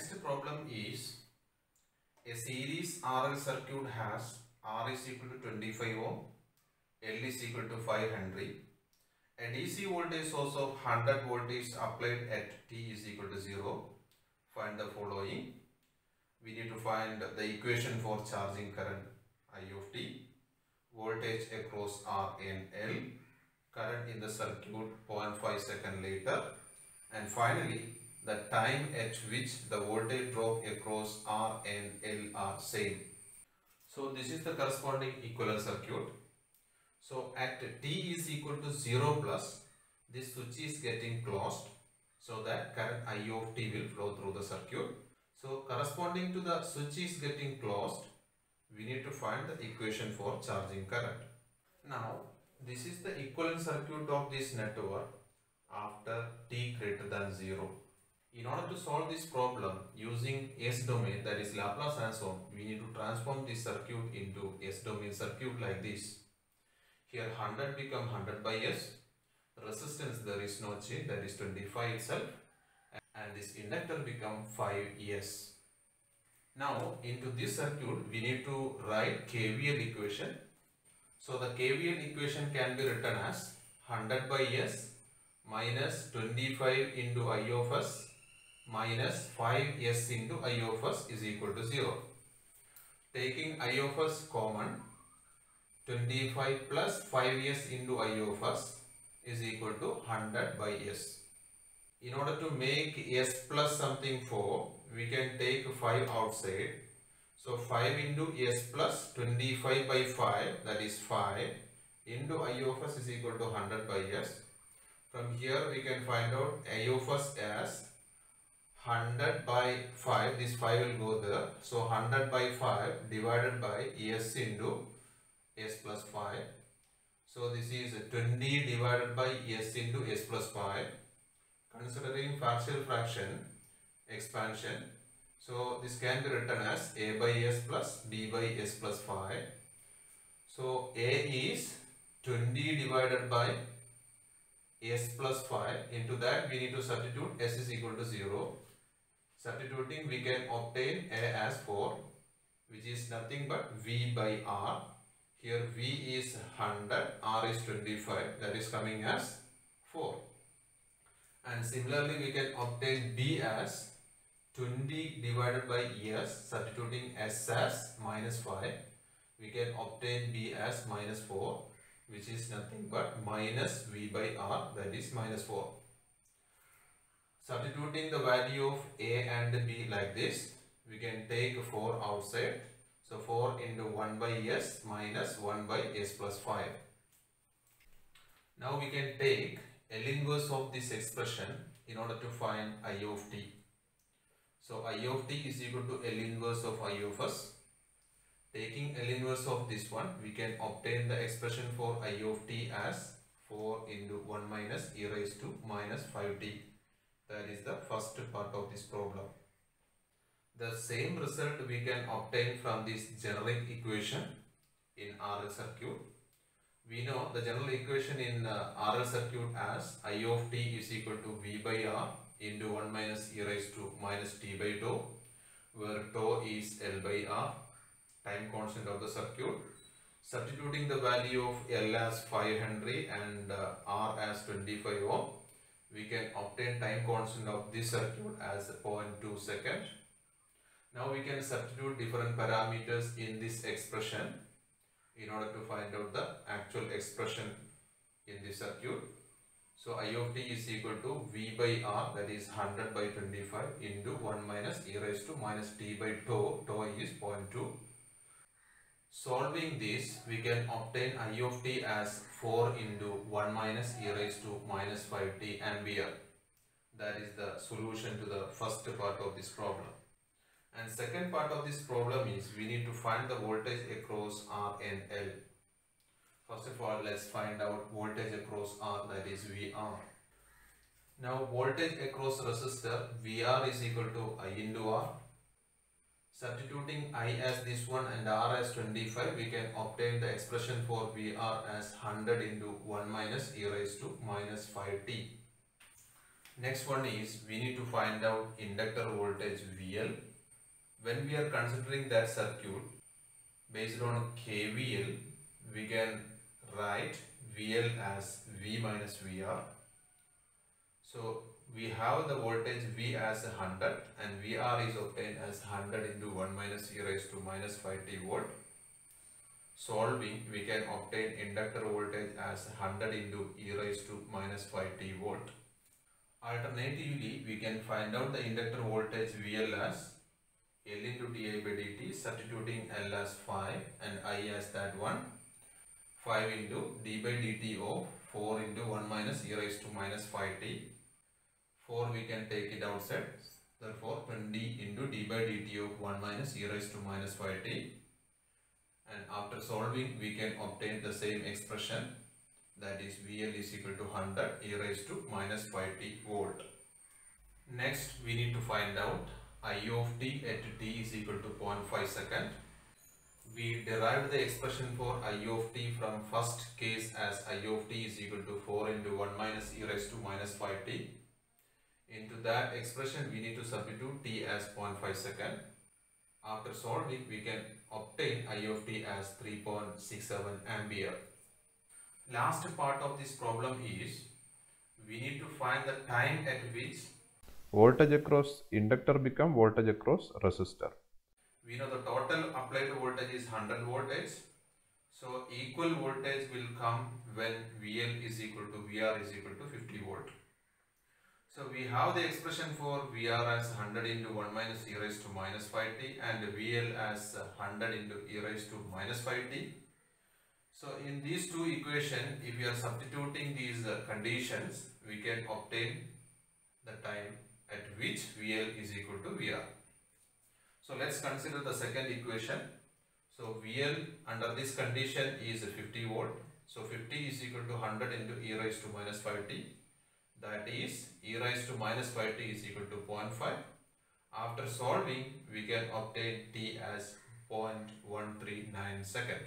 next problem is a series RL circuit has R is equal to 25 ohm, L is equal to 5 Henry. A DC voltage source of 100 volt is applied at T is equal to 0. Find the following. We need to find the equation for charging current I of T, voltage across R and L, current in the circuit 0.5 second later, and finally the time at which the voltage drop across R and L are same. So this is the corresponding equivalent circuit. So at T is equal to 0 plus, this switch is getting closed so that current I of T will flow through the circuit. So corresponding to the switch is getting closed, we need to find the equation for charging current. Now this is the equivalent circuit of this network after T greater than 0. In order to solve this problem using S domain, that is Laplace transform, we need to transform this circuit into S domain circuit like this. Here 100 become 100 by S, resistance there is no change, that is 25 itself, and this inductor become 5S. Now into this circuit we need to write KVL equation. So the KVL equation can be written as 100 by S minus 25 into I of S minus 5S into I of S is equal to 0. Taking I of S common, 25 plus 5S into I of S is equal to 100 by S. In order to make S plus something 4, we can take 5 outside. So 5 into S plus 25 by 5, that is 5 into I of S is equal to 100 by S. From here we can find out I of S as 100 by 5, this 5 will go there. So 100 by 5 divided by S into S plus 5. So this is 20 divided by S into S plus 5. Considering partial fraction expansion, so this can be written as A by S plus B by S plus 5. So A is 20 divided by S plus 5. Into that we need to substitute S is equal to 0. Substituting we can obtain A as 4, which is nothing but V by R. Here V is 100, R is 25, that is coming as 4. And similarly we can obtain B as 20 divided by S, substituting S as minus 5. We can obtain B as minus 4, which is nothing but minus V by R, that is minus 4. Substituting the value of A and B like this, we can take 4 outside. So 4 into 1 by S minus 1 by S plus 5. Now we can take L inverse of this expression in order to find I of T. So I of T is equal to L inverse of I of S. Taking L inverse of this one, we can obtain the expression for I of T as 4 into 1 minus e raised to minus 5t. That is the first part of this problem. The same result we can obtain from this generic equation in RL circuit. We know the general equation in RL circuit as I of T is equal to V by R into 1 minus e raised to minus t by tau, where tau is L by R, time constant of the circuit. Substituting the value of L as 5 Henry and R as 25 ohm, we can obtain time constant of this circuit as 0.2 second. Now we can substitute different parameters in this expression in order to find out the actual expression in this circuit. So I of T is equal to V by R, that is 100 by 25 into 1 minus e raised to minus t by tau, tau is 0.2. Solving this, we can obtain I of T as 4 into 1 minus e raised to minus 5t ampere. That is the solution to the first part of this problem. And second part of this problem is we need to find the voltage across R and L. First of all, let's find out voltage across R, that is VR. Now voltage across resistor VR is equal to I into R. Substituting I as this one and R as 25, we can obtain the expression for VR as 100 into 1 minus e raised to minus 5t. Next one is we need to find out inductor voltage VL. When we are considering that circuit based on KVL, we can write VL as V minus VR. So we have the voltage V as 100 and VR is obtained as 100 into 1 minus e raised to minus 5t volt. Solving, we can obtain inductor voltage as 100 into e raised to minus 5t volt. Alternatively, we can find out the inductor voltage VL as L into di by dt, substituting L as 5 and I as that one. 5 into d by dt of 4 into 1 minus e raised to minus 5t. 4 we can take it outside. Therefore, 20 into d by dt of 1 minus e raised to minus 5t. And after solving, we can obtain the same expression, that is VL is equal to 100 e raised to minus 5t volt. Next, we need to find out I of t at t is equal to 0.5 second. We derived the expression for I of t from first case as I of t is equal to 4 into 1 minus e raised to minus 5t. Into that expression, we need to substitute t as 0.5 second. After solving, we can obtain I of t as 3.67 ampere. Last part of this problem is we need to find the time at which voltage across inductor become voltage across resistor. we know the total applied voltage is 100 voltage. So equal voltage will come when VL is equal to VR is equal to 50 volt. So we have the expression for VR as 100 into 1 minus e raised to minus 5t and VL as 100 into e raised to minus 5t. So in these two equations, if we are substituting these conditions, we can obtain the time at which VL is equal to VR. So let's consider the second equation. So VL under this condition is 50 volt. So 50 is equal to 100 into e raised to minus 5t. That is e raised to minus 5t is equal to 0.5. After solving, we can obtain t as 0.139 second.